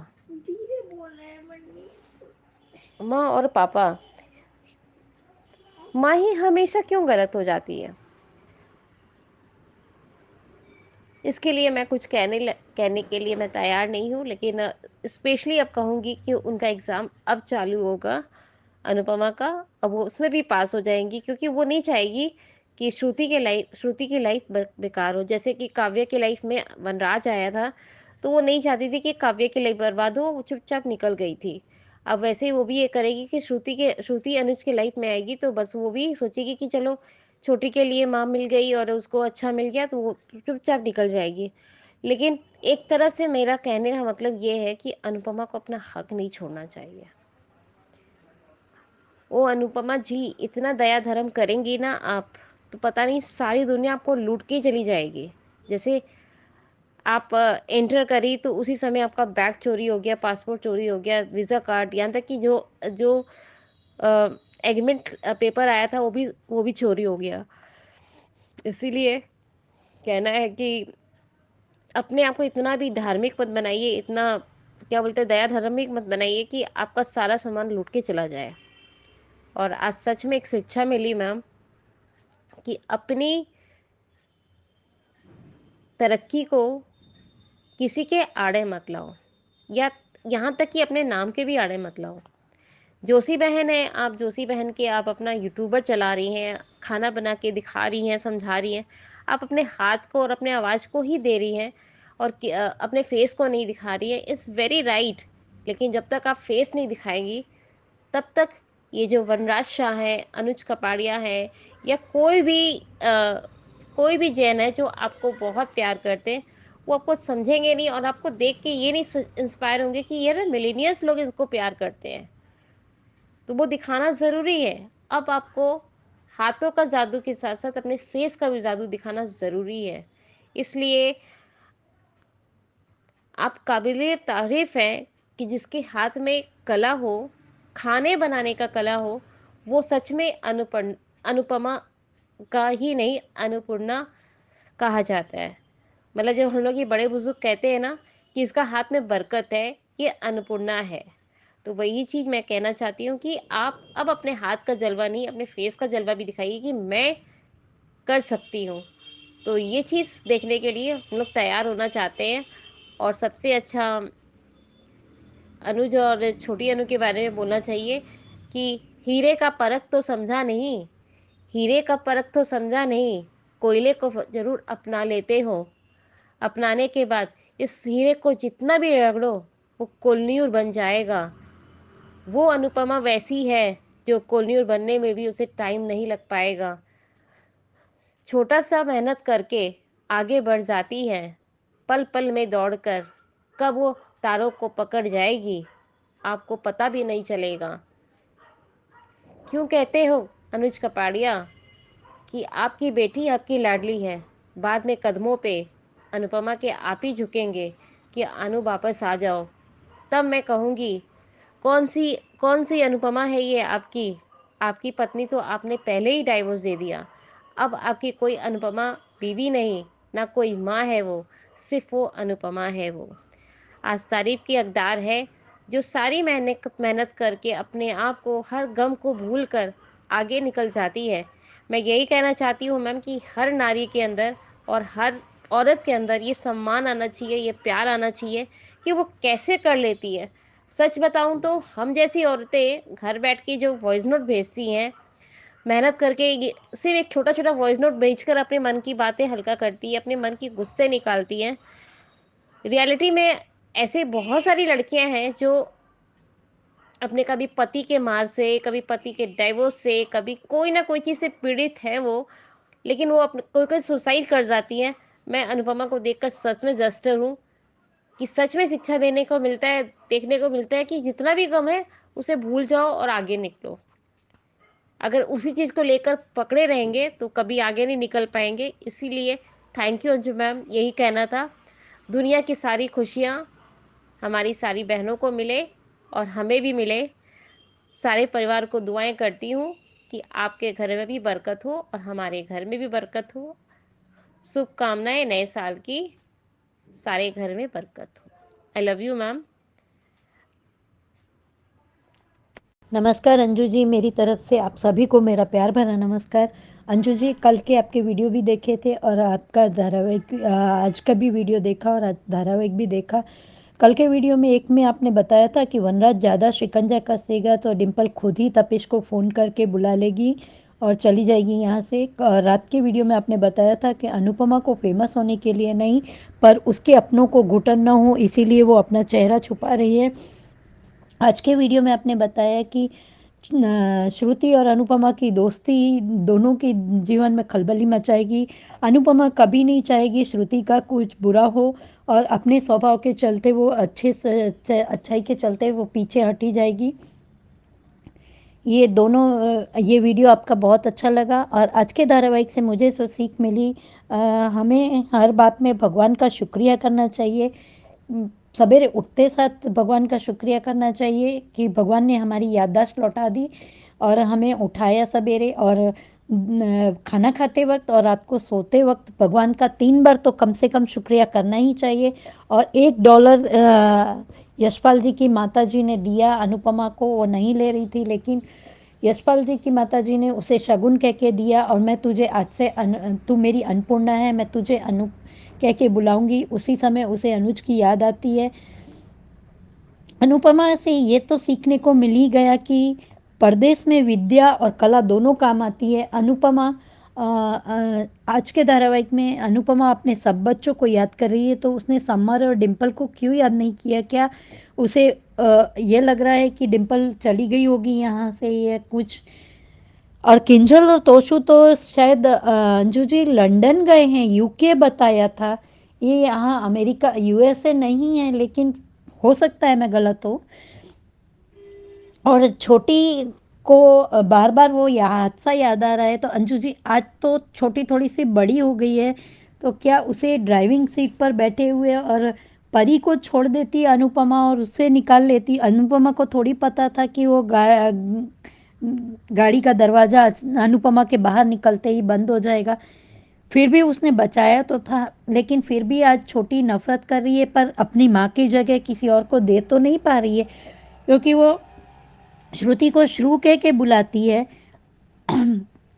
माँ और पापा, माँ ही हमेशा क्यों गलत हो जाती है? इसके लिए मैं कुछ कहने के लिए मैं तैयार नहीं हूँ, लेकिन स्पेशली अब कहूँगी कि उनका एग्ज़ाम अब चालू होगा, अनुपमा का। अब वो उसमें भी पास हो जाएंगी, क्योंकि वो नहीं चाहेगी कि श्रुति की लाइफ बेकार हो। जैसे कि काव्या की लाइफ में वनराज आया था, तो वो नहीं चाहती थी कि काव्या की लाइफ बर्बाद हो, वो चुपचाप निकल गई थी। अब वैसे ही वो भी ये करेगी कि श्रुति अनुज की लाइफ में आएगी, तो बस वो भी सोचेगी कि चलो छोटी के लिए माँ मिल गई और उसको अच्छा मिल गया, तो वो चुपचाप निकल जाएगी। लेकिन एक तरह से मेरा कहने का मतलब ये है कि अनुपमा को अपना हक नहीं छोड़ना चाहिए। वो अनुपमा जी इतना दया धर्म करेंगी ना आप, तो पता नहीं सारी दुनिया आपको लूट के चली जाएगी। जैसे आप एंटर करी तो उसी समय आपका बैग चोरी हो गया, पासपोर्ट चोरी हो गया, वीज़ा कार्ड, यहाँ तक कि जो जो एग्रीमेंट पेपर आया था वो भी चोरी हो गया। इसीलिए कहना है कि अपने आप को इतना भी धार्मिक मत बनाइए, इतना क्या बोलते हैं, दया धार्मिक मत बनाइए कि आपका सारा सामान लूट के चला जाए। और आज सच में एक शिक्षा मिली मैम, कि अपनी तरक्की को किसी के आड़े मत लाओ, या यहाँ तक कि अपने नाम के भी आड़े मत लाओ। जोशी बहन है, आप जोशी बहन के आप अपना यूट्यूबर चला रही हैं, खाना बना के दिखा रही हैं, समझा रही हैं। आप अपने हाथ को और अपने आवाज़ को ही दे रही हैं और अपने फेस को नहीं दिखा रही हैं। इट्स वेरी राइट, लेकिन जब तक आप फेस नहीं दिखाएँगी, तब तक ये जो वनराज शाह हैं, अनुज कपाड़िया है या कोई भी जैन है जो आपको बहुत प्यार करते हैं, वो आपको समझेंगे नहीं और आपको देख के ये नहीं इंस्पायर होंगे कि यार मिलेनियल्स लोग इसको प्यार करते हैं। तो वो दिखाना ज़रूरी है। अब आपको हाथों का जादू के साथ साथ अपने फेस का भी जादू दिखाना ज़रूरी है। इसलिए आप काबिले तारीफ़ हैं कि जिसके हाथ में कला हो, खाने बनाने का कला हो, वो सच में अनुपमा का ही नहीं, अन्नपूर्णा कहा जाता है। मतलब जब हम लोग ये बड़े बुजुर्ग कहते हैं ना कि इसका हाथ में बरकत है, ये अन्नपूर्णा है, तो वही चीज़ मैं कहना चाहती हूँ कि आप अब अपने हाथ का जलवा नहीं, अपने फेस का जलवा भी दिखाइए कि मैं कर सकती हूँ। तो ये चीज़ देखने के लिए हम लोग तैयार होना चाहते हैं। और सबसे अच्छा अनुज और छोटी अनु के बारे में बोलना चाहिए कि हीरे का परख तो समझा नहीं, हीरे का परख तो समझा नहीं, कोयले को ज़रूर अपना लेते हो। अपनाने के बाद इस हीरे को जितना भी रगड़ो, वो कोल्यूर बन जाएगा। वो अनुपमा वैसी है जो कोल्यूर बनने में भी उसे टाइम नहीं लग पाएगा। छोटा सा मेहनत करके आगे बढ़ जाती है, पल पल में दौड़कर कब वो तारों को पकड़ जाएगी, आपको पता भी नहीं चलेगा। क्यों कहते हो अनुज कपाड़िया कि आपकी बेटी आपकी लाडली है, बाद में कदमों पे अनुपमा के आप ही झुकेंगे कि अनु वापस आ जाओ। तब मैं कहूँगी कौन सी अनुपमा है ये आपकी? आपकी पत्नी तो आपने पहले ही डाइवोर्स दे दिया। अब आपकी कोई अनुपमा बीवी नहीं, ना कोई माँ है वो, सिर्फ वो अनुपमा है वो। आज तारीफ की हकदार है जो सारी मेहनत करके अपने आप को हर गम को भूल कर आगे निकल जाती है। मैं यही कहना चाहती हूँ मैम कि हर नारी के अंदर और हर औरत के अंदर ये सम्मान आना चाहिए, ये प्यार आना चाहिए कि वो कैसे कर लेती है। सच बताऊँ तो हम जैसी औरतें घर बैठ के जो वॉइस नोट भेजती हैं, मेहनत करके ये सिर्फ एक छोटा-छोटा वॉइस नोट भेजकर अपने मन की बातें हल्का करती है, अपने मन के गुस्से निकालती हैं। रियलिटी में ऐसे बहुत सारी लड़कियां हैं जो अपने कभी पति के मार से, कभी पति के डाइवोर्स से, कभी कोई ना कोई चीज़ से पीड़ित है वो, लेकिन वो अपने कोई-कोई सुसाइड कर जाती हैं। मैं अनुपमा को देखकर सच में जस्टर हूँ कि सच में शिक्षा देने को मिलता है, देखने को मिलता है कि जितना भी गम है, उसे भूल जाओ और आगे निकलो। अगर उसी चीज़ को लेकर पकड़े रहेंगे तो कभी आगे नहीं निकल पाएँगे। इसीलिए थैंक यू अंजू मैम, यही कहना था। दुनिया की सारी खुशियाँ हमारी सारी बहनों को मिले और हमें भी मिले। सारे परिवार को दुआएँ करती हूँ कि आपके घर में भी बरकत हो और हमारे घर में भी बरकत हो। शुभकामनाएँ नए साल की, सारे घर में बरकत हो। I love you ma'am. नमस्कार अंजू जी, मेरी तरफ से आप सभी को मेरा प्यार भरा नमस्कार। अंजू जी, कल के आपके वीडियो भी देखे थे और आपका धारावाहिक आज का भी वीडियो देखा और आज धारावाहिक भी देखा। कल के वीडियो में एक में आपने बताया था कि वनराज ज़्यादा शिकंजा कसेगा तो डिम्पल खुद ही तपिश को फ़ोन करके बुला लेगी और चली जाएगी यहाँ से। रात के वीडियो में आपने बताया था कि अनुपमा को फेमस होने के लिए नहीं, पर उसके अपनों को घुटन न हो इसीलिए वो अपना चेहरा छुपा रही है। आज के वीडियो में आपने बताया कि श्रुति और अनुपमा की दोस्ती दोनों के जीवन में खलबली मचाएगी। अनुपमा कभी नहीं चाहेगी श्रुति का कुछ बुरा हो और अपने स्वभाव के चलते वो अच्छाई के चलते वो पीछे हटी जाएगी। ये वीडियो आपका बहुत अच्छा लगा और आज के धारावाहिक से मुझे जो सीख मिली, हमें हर बात में भगवान का शुक्रिया करना चाहिए। सवेरे उठते साथ भगवान का शुक्रिया करना चाहिए कि भगवान ने हमारी याददाश्त लौटा दी और हमें उठाया सवेरे, और खाना खाते वक्त और रात को सोते वक्त भगवान का 3 बार तो कम से कम शुक्रिया करना ही चाहिए। और $1 यशपाल जी की माता जी ने दिया अनुपमा को, वो नहीं ले रही थी, लेकिन यशपाल जी की माता जी ने उसे शगुन कह के दिया और मैं तुझे आज से तू मेरी अन्नपूर्णा है, मैं तुझे अनु कह के बुलाऊंगी। उसी समय उसे अनुज की याद आती है अनुपमा से ये तो सीखने को मिल ही गया कि परदेश में विद्या और कला दोनों काम आती है। अनुपमा आज के धारावाहिक में अनुपमा अपने सब बच्चों को याद कर रही है, तो उसने समर और डिम्पल को क्यों याद नहीं किया? क्या उसे ये लग रहा है कि डिम्पल चली गई होगी यहाँ से या कुछ? और किंजल और तोशु तो शायद अंजू जी लंदन गए हैं, यूके बताया था। ये यहाँ अमेरिका यूएसए नहीं है, लेकिन हो सकता है मैं गलत हूँ। और छोटी को बार बार वो हादसा याद आ रहा है। तो अंजू जी आज तो छोटी थोड़ी सी बड़ी हो गई है, तो क्या उसे ड्राइविंग सीट पर बैठे हुए और परी को छोड़ देती अनुपमा और उससे निकाल लेती? अनुपमा को थोड़ी पता था कि वो गाड़ी का दरवाजा अनुपमा के बाहर निकलते ही बंद हो जाएगा। फिर भी उसने बचाया तो था, लेकिन फिर भी आज छोटी नफरत कर रही है, पर अपनी माँ की जगह किसी और को दे तो नहीं पा रही है, क्योंकि वो श्रुति को श्रु कह के बुलाती है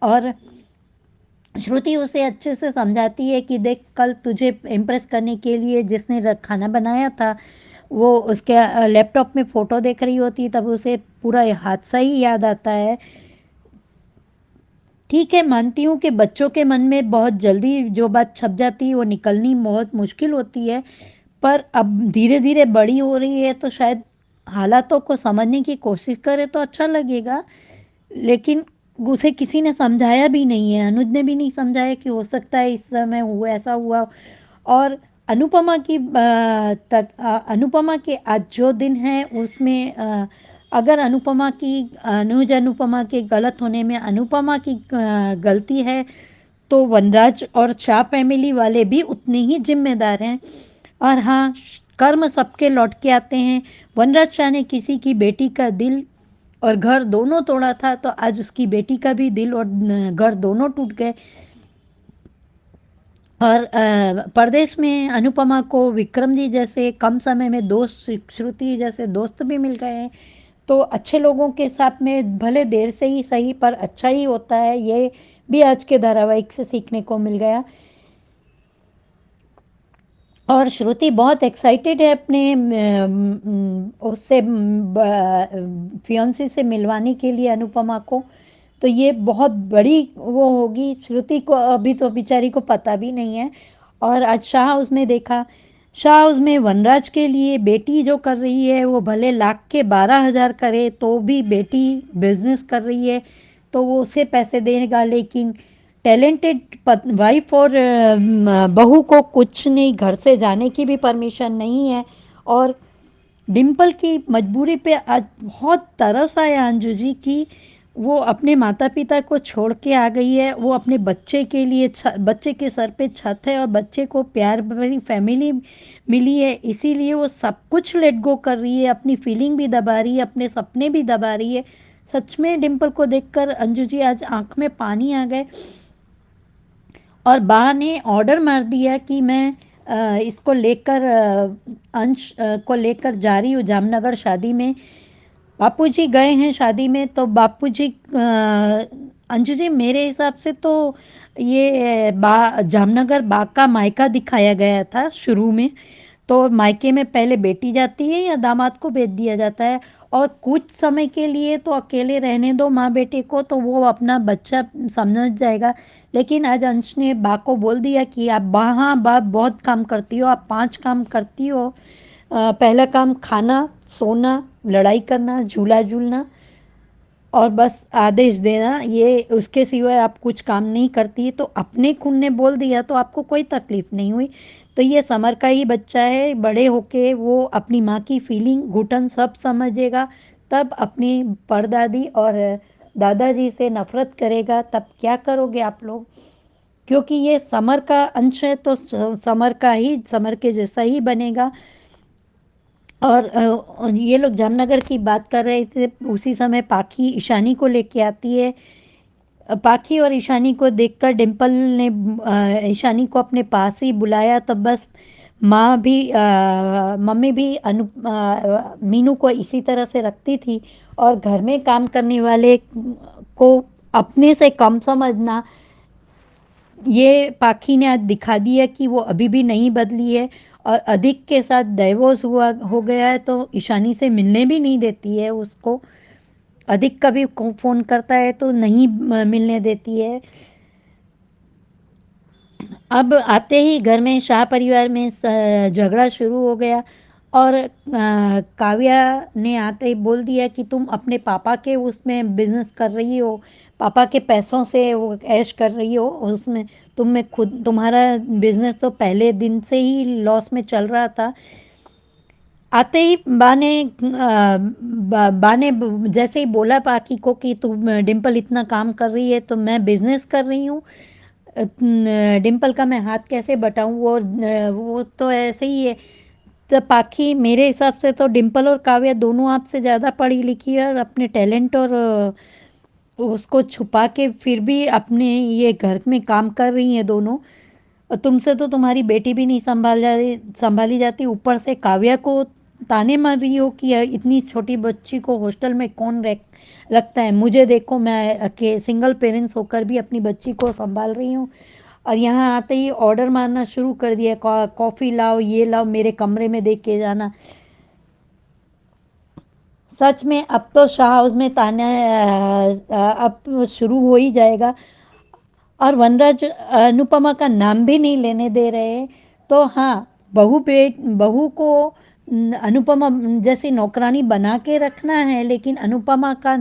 और श्रुति उसे अच्छे से समझाती है कि देख, कल तुझे इम्प्रेस करने के लिए जिसने खाना बनाया था वो उसके लैपटॉप में फ़ोटो देख रही होती, तब उसे पूरा हादसा ही याद आता है। ठीक है, मानती हूँ कि बच्चों के मन में बहुत जल्दी जो बात छप जाती है वो निकलनी बहुत मुश्किल होती है, पर अब धीरे धीरे बड़ी हो रही है तो शायद हालातों को समझने की कोशिश करे तो अच्छा लगेगा। लेकिन उसे किसी ने समझाया भी नहीं है, अनुज ने भी नहीं समझाया कि हो सकता है इस समय हुआ ऐसा हुआ। और अनुपमा के आज जो दिन है उसमें अगर अनुपमा के गलत होने में अनुपमा की गलती है, तो वनराज और शाह फैमिली वाले भी उतने ही जिम्मेदार हैं। और हाँ, कर्म सबके लौट के आते हैं। वनराज शाह ने किसी की बेटी का दिल और घर दोनों तोड़ा था, तो आज उसकी बेटी का भी दिल और घर दोनों टूट गए। और परदेश में अनुपमा को विक्रम जी जैसे कम समय में दोस्त, श्रुति जैसे दोस्त भी मिल गए हैं। तो अच्छे लोगों के साथ में भले देर से ही सही, पर अच्छा ही होता है, ये भी आज के धारावाहिक से सीखने को मिल गया। और श्रुति बहुत एक्साइटेड है अपने उससे फियांसी से मिलवाने के लिए अनुपमा को। तो ये बहुत बड़ी वो होगी, श्रुति को अभी तो बेचारी को पता भी नहीं है। और आज शाह हाउस में देखा, शाह हाउस में वनराज के लिए बेटी जो कर रही है वो भले लाख के 12,000 करे तो भी बेटी बिजनेस कर रही है तो वो उसे पैसे देगा, लेकिन टैलेंटेड वाइफ और बहू को कुछ नहीं, घर से जाने की भी परमिशन नहीं है। और डिम्पल की मजबूरी पे आज बहुत तरस आया अंजू जी की वो अपने माता पिता को छोड़ के आ गई है। वो अपने बच्चे के लिए बच्चे के सर पे छत है और बच्चे को प्यार भरी फैमिली मिली है, इसीलिए वो सब कुछ लेट गो कर रही है, अपनी फीलिंग भी दबा रही है, अपने सपने भी दबा रही है। सच में डिम्पल को देखकर अंजू जी आज आंख में पानी आ गए। और बा ने ऑर्डर मार दिया कि मैं इसको लेकर अंश को लेकर जा रही हूँ जामनगर शादी में। बापूजी गए हैं शादी में, तो बापूजी अंजू जी मेरे हिसाब से तो ये जामनगर बा का मायका दिखाया गया था शुरू में। तो मायके में पहले बेटी जाती है या दामाद को भेज दिया जाता है, और कुछ समय के लिए तो अकेले रहने दो माँ बेटे को, तो वो अपना बच्चा समझ जाएगा। लेकिन आज अंश ने बा को बोल दिया कि आप हाँ बा बहुत काम करती हो, आप 5 काम करती हो। पहला काम खाना, सोना, लड़ाई करना, झूला झूलना और बस आदेश देना, ये उसके सिवाय आप कुछ काम नहीं करती। तो अपने खून ने बोल दिया तो आपको कोई तकलीफ नहीं हुई। तो ये समर का ही बच्चा है, बड़े होके वो अपनी माँ की फीलिंग घुटन सब समझेगा, तब अपनी परदादी और दादाजी से नफरत करेगा। तब क्या करोगे आप लोग? क्योंकि ये समर का अंश है तो समर के जैसा ही बनेगा। और ये लोग जामनगर की बात कर रहे थे, उसी समय पाखी ईशानी को लेके आती है। पाखी और ईशानी को देखकर डिम्पल ने ईशानी को अपने पास ही बुलाया, तब बस मम्मी भी मीनू को इसी तरह से रखती थी। और घर में काम करने वाले को अपने से कम समझना, ये पाखी ने आज दिखा दिया कि वो अभी भी नहीं बदली है। और अधिक के साथ डाइवोर्स हो गया है, तो ईशानी से मिलने भी नहीं देती है उसको। अधिक कभी फ़ोन करता है तो नहीं मिलने देती है। अब आते ही घर में शाह परिवार में झगड़ा शुरू हो गया और काव्या ने आते ही बोल दिया कि तुम अपने पापा के उसमें बिजनेस कर रही हो, पापा के पैसों से वो ऐश कर रही हो, उसमें तुम्हारा बिजनेस तो पहले दिन से ही लॉस में चल रहा था। आते ही बा ने जैसे ही बोला पाकी को कि तुम डिम्पल इतना काम कर रही है तो मैं बिजनेस कर रही हूँ, डिम्पल का मैं हाथ कैसे बटाऊँ, वो तो ऐसे ही है। तो पाखी मेरे हिसाब से तो डिम्पल और काव्या दोनों आपसे ज़्यादा पढ़ी लिखी है और अपने टैलेंट और उसको छुपा के फिर भी अपने ये घर में काम कर रही हैं दोनों। और तुमसे तो तुम्हारी बेटी भी नहीं संभाली जाती, ऊपर से काव्या को ताने मार रही हो कि इतनी छोटी बच्ची को हॉस्टल में कौन रखता है। मुझे देखो, मैं सिंगल पेरेंट्स होकर भी अपनी बच्ची को संभाल रही हूँ और यहाँ आते ही ऑर्डर मारना शुरू कर दिया, कॉफ़ी लाओ, ये लाओ, मेरे कमरे में देख के जाना। सच में अब तो शाह हाउस में ताना अब शुरू हो ही जाएगा। और वनराज अनुपमा का नाम भी नहीं लेने दे रहे हैं। तो हाँ, बहू को अनुपमा जैसी नौकरानी बना के रखना है, लेकिन अनुपमा का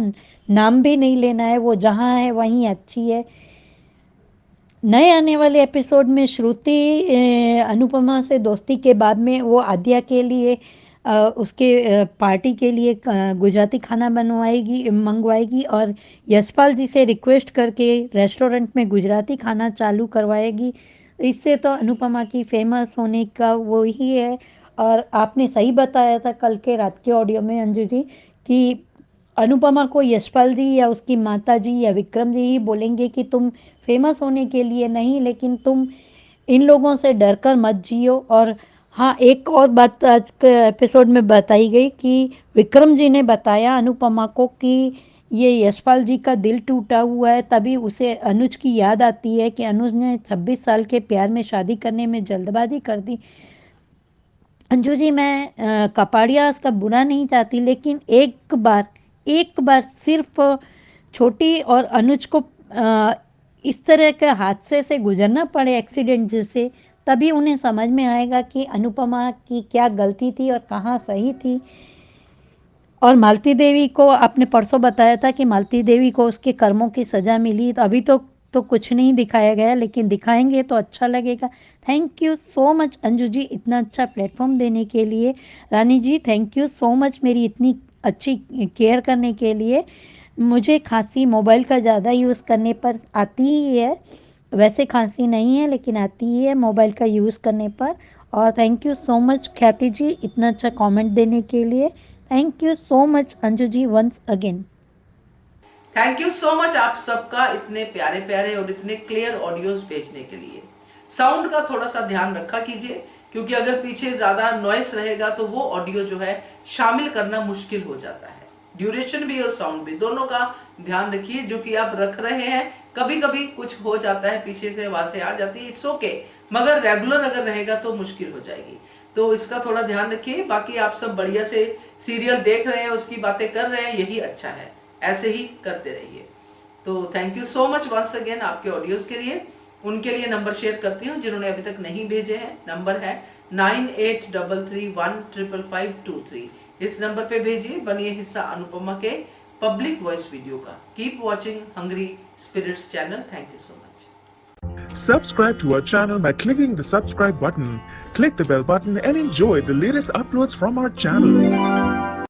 नाम भी नहीं लेना है। वो जहाँ है वहीं अच्छी है। नए आने वाले एपिसोड में श्रुति अनुपमा से दोस्ती के बाद में वो आद्या के लिए उसके पार्टी के लिए गुजराती खाना मंगवाएगी और यशपाल जी से रिक्वेस्ट करके रेस्टोरेंट में गुजराती खाना चालू करवाएगी। इससे तो अनुपमा की फेमस होने का वो ही है। और आपने सही बताया था कल के रात के ऑडियो में अंजू जी कि अनुपमा को यशपाल जी या उसकी माता जी या विक्रम जी ही बोलेंगे कि तुम फेमस होने के लिए नहीं, लेकिन तुम इन लोगों से डरकर मत जियो। और हाँ, एक और बात आज के एपिसोड में बताई गई कि विक्रम जी ने बताया अनुपमा को कि ये यशपाल जी का दिल टूटा हुआ है, तभी उसे अनुज की याद आती है कि अनुज ने 26 साल के प्यार में शादी करने में जल्दबाजी कर दी। अंजू जी, मैं कपाड़ियास का बुरा नहीं चाहती, लेकिन एक बार सिर्फ छोटी और अनुज को इस तरह के हादसे से गुजरना पड़े, एक्सीडेंट जैसे, तभी उन्हें समझ में आएगा कि अनुपमा की क्या गलती थी और कहाँ सही थी। और मालती देवी को आपने परसों बताया था कि मालती देवी को उसके कर्मों की सज़ा मिली। तो अभी तो कुछ नहीं दिखाया गया, लेकिन दिखाएंगे तो अच्छा लगेगा। Thank you so much Anju ji, इतना अच्छा प्लेटफॉर्म देने के लिए। Rani ji, thank you so much मेरी इतनी अच्छी केयर करने के लिए। मुझे खांसी मोबाइल का ज़्यादा यूज़ करने पर आती ही है, वैसे खांसी नहीं है लेकिन आती ही है मोबाइल का यूज़ करने पर। और थैंक यू सो मच ख्याति जी इतना अच्छा कमेंट देने के लिए। Thank you so much Anju ji once again. Thank you so much आप सबका इतने प्यारे प्यारे और इतने क्लियर ऑडियोज भेजने के लिए। साउंड का थोड़ा सा ध्यान रखा कीजिए, क्योंकि अगर पीछे ज्यादा नॉइस रहेगा तो वो ऑडियो जो है शामिल करना मुश्किल हो जाता है। ड्यूरेशन भी और साउंड भी दोनों का ध्यान रखिए, जो कि आप रख रहे हैं। कभी कभी कुछ हो जाता है, पीछे से आवाजें आ जाती है, इट्स ओके, मगर रेगुलर अगर रहेगा तो मुश्किल हो जाएगी। तो इसका थोड़ा ध्यान रखिए। बाकी आप सब बढ़िया से सीरियल देख रहे हैं, उसकी बातें कर रहे हैं, यही अच्छा है, ऐसे ही करते रहिए। तो thank you so much once again आपके ऑडियोज के लिए। उनके लिए नंबर शेयर करती हूँ जिन्होंने अभी तक नहीं भेजे हैं। नंबर है 9833155523। इस नंबर पे भेजिए, बनिए हिस्सा अनुपमा के पब्लिक वॉइस वीडियो का। Keep watching Hungry Spirits channel. Thank you so much. Subscribe to our channel by clicking the subscribe button. Click the bell button and enjoy the latest uploads from our channel.